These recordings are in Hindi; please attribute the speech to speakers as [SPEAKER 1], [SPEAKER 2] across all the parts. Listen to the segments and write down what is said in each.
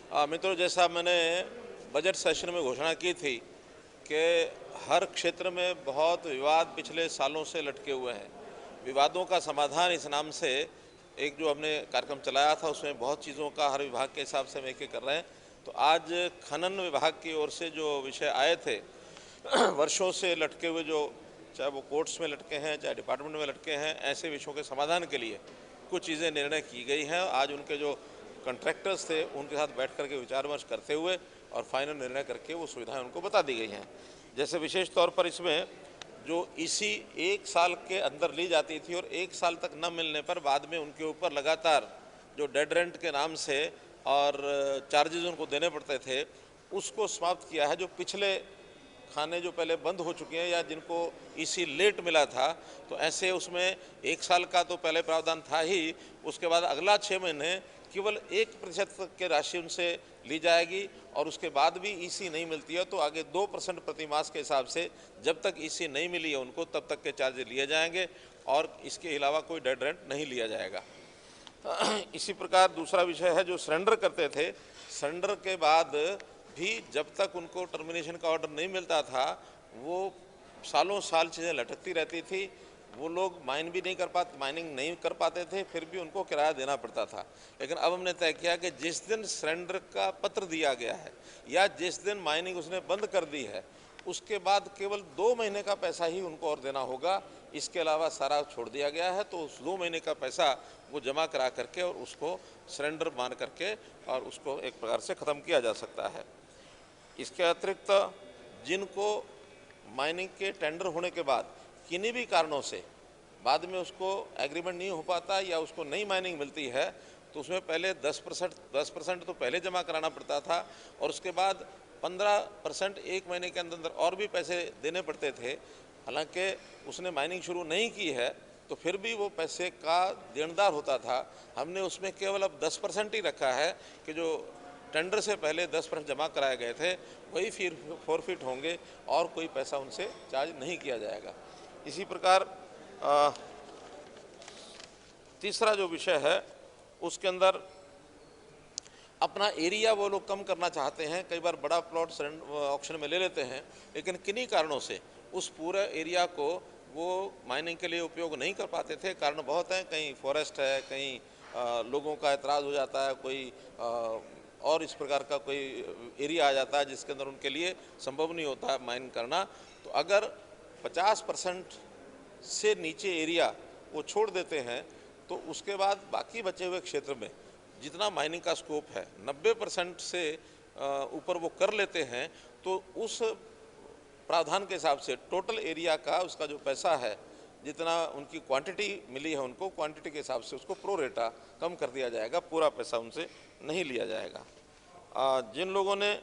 [SPEAKER 1] मित्रों, जैसा मैंने बजट सेशन में घोषणा की थी कि हर क्षेत्र में बहुत विवाद पिछले सालों से लटके हुए हैं। विवादों का समाधान इस नाम से एक जो हमने कार्यक्रम चलाया था, उसमें बहुत चीज़ों का हर विभाग के हिसाब से हम एक कर रहे हैं। तो आज खनन विभाग की ओर से जो विषय आए थे वर्षों से लटके हुए, जो चाहे वो कोर्ट्स में लटके हैं, चाहे डिपार्टमेंट में लटके हैं, ऐसे विषयों के समाधान के लिए कुछ चीज़ें निर्णय की गई हैं। आज उनके जो कॉन्ट्रैक्टर्स थे उनके साथ बैठ करके विचार विमर्श करते हुए और फाइनल निर्णय करके वो सुविधाएं उनको बता दी गई हैं। जैसे विशेष तौर पर इसमें जो ईसी 1 साल के अंदर ली जाती थी और 1 साल तक न मिलने पर बाद में उनके ऊपर लगातार जो डेड रेंट के नाम से और चार्जेज उनको देने पड़ते थे, उसको समाप्त किया है। जो पिछले खाने जो पहले बंद हो चुके हैं या जिनको ईसी लेट मिला था, तो ऐसे उसमें 1 साल का तो पहले प्रावधान था ही, उसके बाद अगला 6 महीने केवल 1% के राशि उनसे ली जाएगी और उसके बाद भी ईसी नहीं मिलती है तो आगे 2% प्रति मास के हिसाब से जब तक ईसी नहीं मिली है उनको तब तक के चार्ज लिए जाएंगे और इसके अलावा कोई डेड रेंट नहीं लिया जाएगा। इसी प्रकार दूसरा विषय है, जो सरेंडर करते थे, सरेंडर के बाद भी जब तक उनको टर्मिनेशन का ऑर्डर नहीं मिलता था, वो सालों साल चीज़ें लटकती रहती थी। वो लोग माइनिंग नहीं कर पाते थे, फिर भी उनको किराया देना पड़ता था। लेकिन अब हमने तय किया कि जिस दिन सरेंडर का पत्र दिया गया है या जिस दिन माइनिंग उसने बंद कर दी है, उसके बाद केवल 2 महीने का पैसा ही उनको और देना होगा। इसके अलावा सारा छोड़ दिया गया है। तो उस 2 महीने का पैसा वो जमा करा करके और उसको सरेंडर मान करके और उसको एक प्रकार से ख़त्म किया जा सकता है। इसके अतिरिक्त जिनको माइनिंग के टेंडर होने के बाद किन्हीं भी कारणों से बाद में उसको एग्रीमेंट नहीं हो पाता या उसको नई माइनिंग मिलती है, तो उसमें पहले 10% तो पहले जमा कराना पड़ता था और उसके बाद 15% 1 महीने के अंदर और भी पैसे देने पड़ते थे। हालांकि उसने माइनिंग शुरू नहीं की है तो फिर भी वो पैसे का देनदार होता था। हमने उसमें केवल अब 10% ही रखा है कि जो टेंडर से पहले 10% जमा कराए गए थे वही फिर फॉरफिट होंगे और कोई पैसा उनसे चार्ज नहीं किया जाएगा। इसी प्रकार तीसरा जो विषय है, उसके अंदर अपना एरिया वो लोग कम करना चाहते हैं। कई बार बड़ा प्लॉट ऑक्शन में ले लेते हैं, लेकिन किन्हीं कारणों से उस पूरे एरिया को वो माइनिंग के लिए उपयोग नहीं कर पाते थे। कारण बहुत हैं, कहीं फॉरेस्ट है, कहीं लोगों का एतराज़ हो जाता है, कोई और इस प्रकार का कोई एरिया आ जाता है जिसके अंदर उनके लिए संभव नहीं होता है माइन करना। तो अगर 50% से नीचे एरिया वो छोड़ देते हैं तो उसके बाद बाकी बचे हुए क्षेत्र में जितना माइनिंग का स्कोप है 90% से ऊपर वो कर लेते हैं, तो उस प्रावधान के हिसाब से टोटल एरिया का उसका जो पैसा है, जितना उनकी क्वांटिटी मिली है उनको, क्वांटिटी के हिसाब से उसको प्रो रेटा कम कर दिया जाएगा, पूरा पैसा उनसे नहीं लिया जाएगा। जिन लोगों ने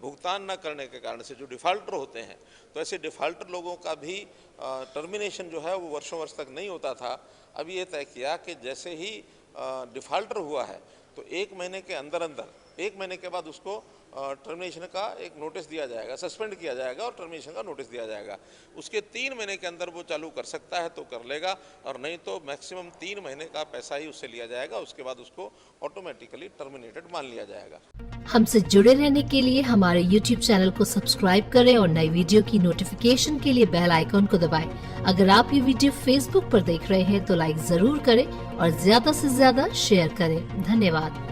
[SPEAKER 1] भुगतान न करने के कारण से जो डिफ़ाल्टर होते हैं, तो ऐसे डिफ़ाल्टर लोगों का भी टर्मिनेशन जो है वो वर्षों वर्ष तक नहीं होता था। अभी ये तय किया कि जैसे ही डिफ़ाल्टर हुआ है तो 1 महीने के अंदर 1 महीने के बाद उसको टर्मिनेशन का एक नोटिस दिया जाएगा, सस्पेंड किया जाएगा और टर्मिनेशन का नोटिस दिया जाएगा। उसके 3 महीने के अंदर वो चालू कर सकता है तो कर लेगा, और नहीं तो मैक्सिमम 3 महीने का पैसा ही उससे लिया जाएगा। उसके बाद उसको ऑटोमेटिकली टर्मिनेटेड मान लिया जाएगा।
[SPEAKER 2] हमसे जुड़े रहने के लिए हमारे YouTube चैनल को सब्सक्राइब करें और नई वीडियो की नोटिफिकेशन के लिए बेल आइकॉन को दबाएं। अगर आप ये वीडियो Facebook पर देख रहे हैं तो लाइक जरूर करें और ज्यादा से ज्यादा शेयर करें। धन्यवाद।